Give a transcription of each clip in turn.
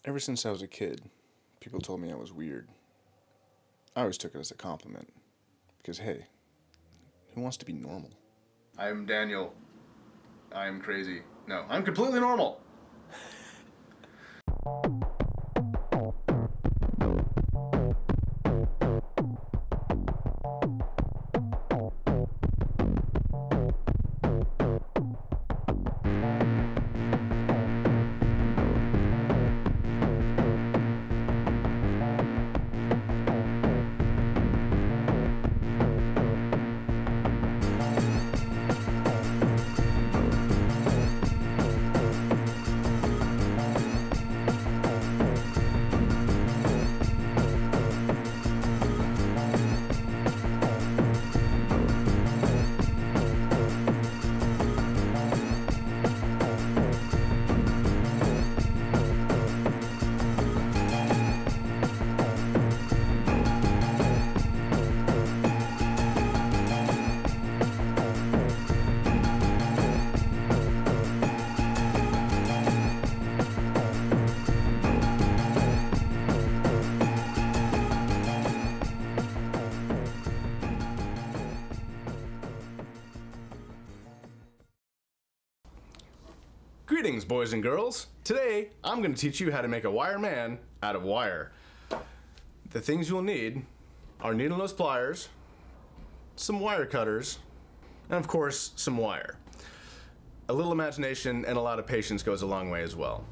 Ever since I was a kid, people told me I was weird. I always took it as a compliment. Because, hey, who wants to be normal? I'm Daniel. I'm crazy. No, I'm completely normal. Greetings, boys and girls. Today, I'm going to teach you how to make a wire man out of wire. The things you'll need are needle nose pliers, some wire cutters, and of course, some wire. A little imagination and a lot of patience goes a long way as well.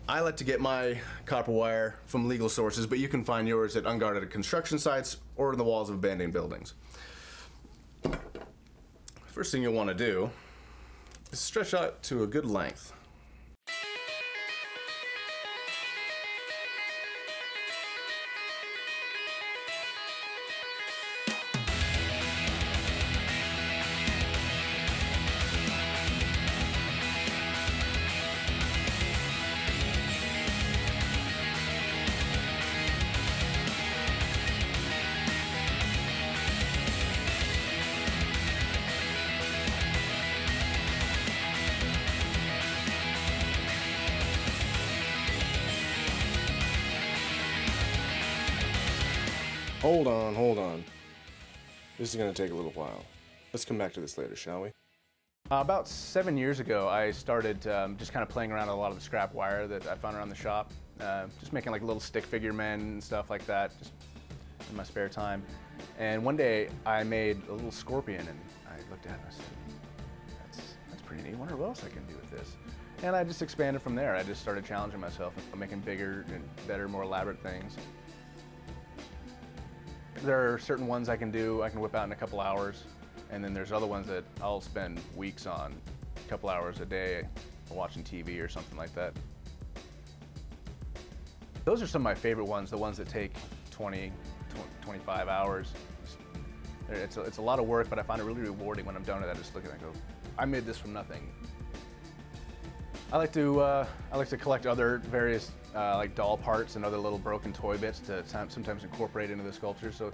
I like to get my copper wire from legal sources, but you can find yours at unguarded construction sites or in the walls of abandoned buildings. First thing you'll want to do is stretch out to a good length. Hold on. This is gonna take a little while. Let's come back to this later, shall we? About 7 years ago, I started just kind of playing around with a lot of the scrap wire that I found around the shop. Just making like little stick figure men and stuff like that, just in my spare time. And one day, I made a little scorpion, and I looked at it and I said, that's pretty neat. I wonder what else I can do with this. And I just expanded from there. I just started challenging myself, making bigger and better, more elaborate things. There are certain ones I can do, I can whip out in a couple hours, and then there's other ones that I'll spend weeks on, a couple hours a day, watching TV or something like that. Those are some of my favorite ones, the ones that take 25 hours. It's a lot of work, but I find it really rewarding when I'm done with it. I just look at it and go, I made this from nothing. I like to collect other various like doll parts and other little broken toy bits to sometimes incorporate into the sculpture. So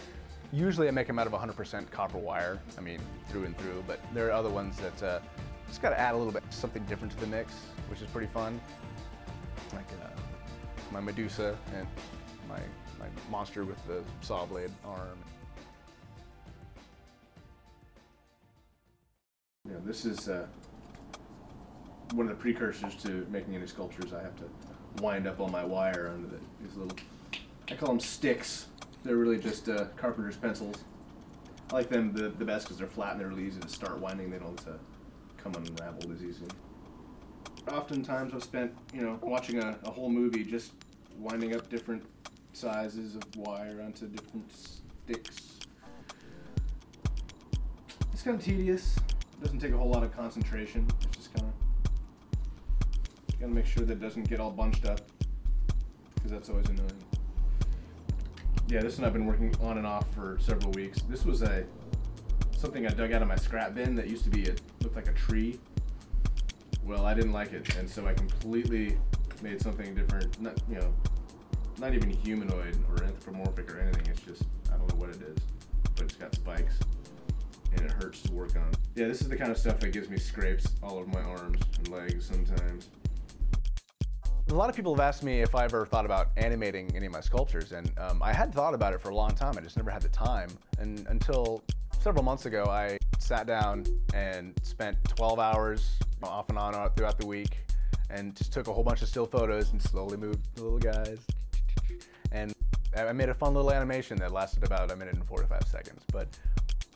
usually I make them out of 100% copper wire, I mean through and through, but there are other ones that just got to add a little bit something different to the mix, which is pretty fun. Like my Medusa and my monster with the saw blade arm. Yeah, this is one of the precursors to making any sculptures. I have to wind up all my wire onto these little, I call them sticks. They're really just carpenter's pencils. I like them the best because they're flat and they're really easy to start winding. They don't come unraveled as easily. Oftentimes I've spent, watching a whole movie just winding up different sizes of wire onto different sticks. It's kind of tedious. It doesn't take a whole lot of concentration. It's just kind of, you gotta make sure that it doesn't get all bunched up, because that's always annoying. Yeah, this one I've been working on and off for several weeks. This was something I dug out of my scrap bin that used to be, looked like a tree. Well, I didn't like it, and so I completely made something different. Not even humanoid or anthropomorphic or anything. It's just, I don't know what it is, but it's got spikes and it hurts to work on. Yeah, this is the kind of stuff that gives me scrapes all over my arms and legs sometimes. A lot of people have asked me if I ever thought about animating any of my sculptures, and I had thought about it for a long time. I just never had the time. And until several months ago, I sat down and spent 12 hours off and on throughout the week and just took a whole bunch of still photos and slowly moved the little guys. And I made a fun little animation that lasted about 1 minute and 45 seconds. But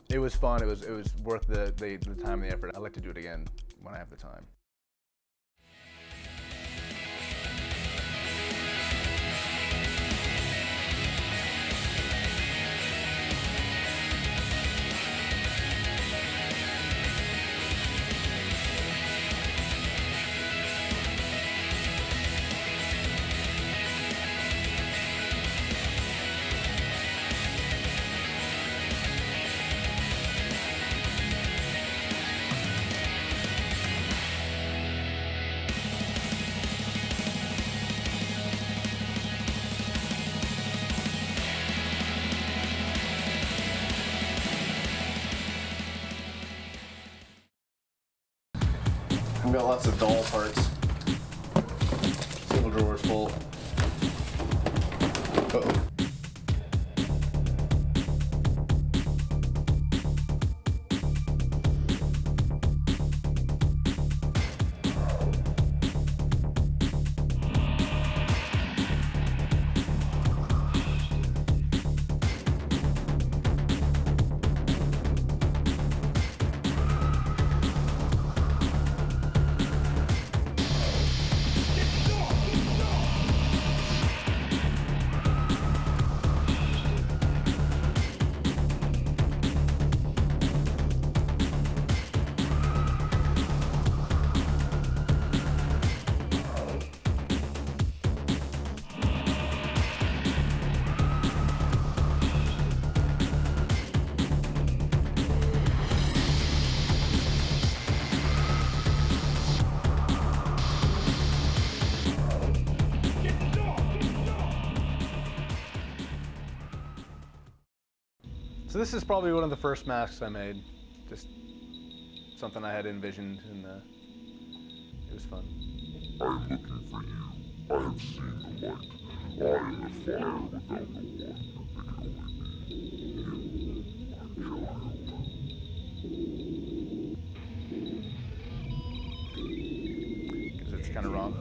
it was fun. It was worth the time and the effort. I'd like to do it again when I have the time. I've got lots of doll parts. Single drawers full. Uh-oh. So this is probably one of the first masks I made. Just something I had envisioned, and it was fun. I am looking for you. I have seen the light. I am the fire without the one that can only be you, my child. Because it's kind of wrong.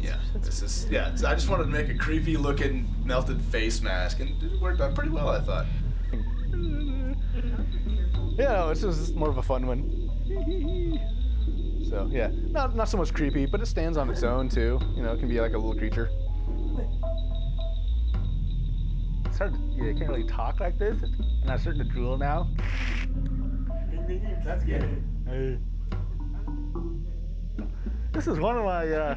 Yeah, This is, yeah, I just wanted to make a creepy looking melted face mask, and it worked out pretty well, I thought. Yeah, no, it's just more of a fun one. So yeah, not so much creepy, but it stands on its own too. You know, it can be like a little creature. It's hard to, yeah, you can't really talk like this, and I'm starting to drool now. That's good. Hey. This is one of my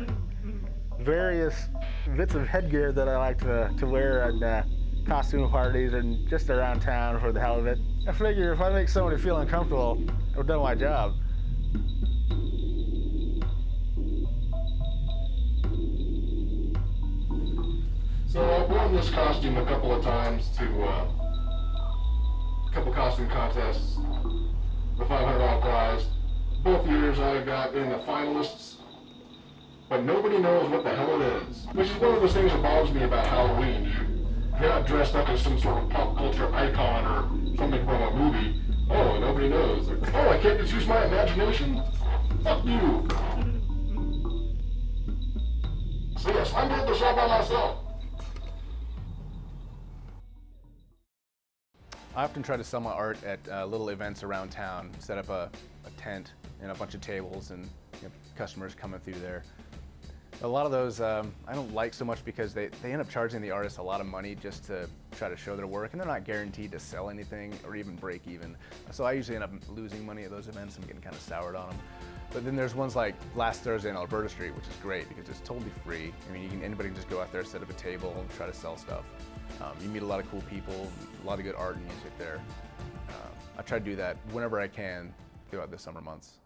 various bits of headgear that I like to wear at costume parties and just around town for the hell of it. I figure if I make somebody feel uncomfortable, I've done my job. So I've worn this costume a couple of times to a couple costume contests. The $500 prize. Both years I got in the finalists, but nobody knows what the hell it is. Which is one of those things that bothers me about Halloween. You're not dressed up as some sort of pop culture icon or something from a movie. Oh, nobody knows. Like, oh, I can't just use my imagination? Fuck you. So yes, I made this all by myself. I often try to sell my art at little events around town, set up a tent and a bunch of tables and customers coming through there. A lot of those I don't like so much because they end up charging the artists a lot of money just to try to show their work, and they're not guaranteed to sell anything or even break even. So I usually end up losing money at those events and getting kind of soured on them. But then there's ones like last Thursday on Alberta Street, which is great because it's totally free. I mean, anybody can just go out there, set up a table, and try to sell stuff. You meet a lot of cool people, a lot of good art and music there. I try to do that whenever I can throughout the summer months.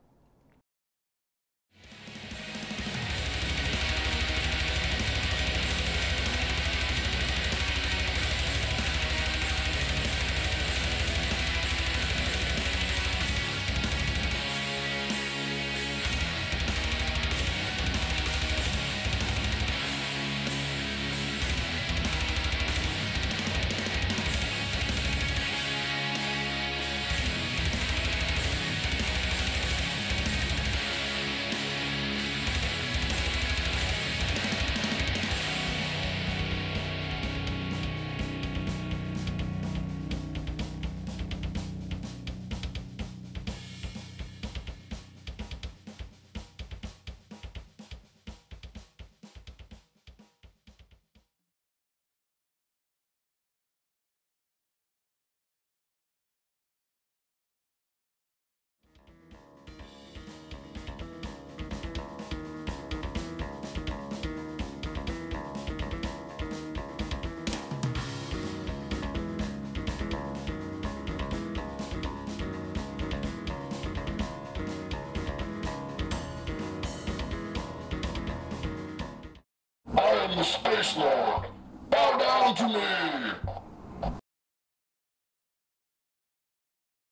am the Space Lord. Bow down to me.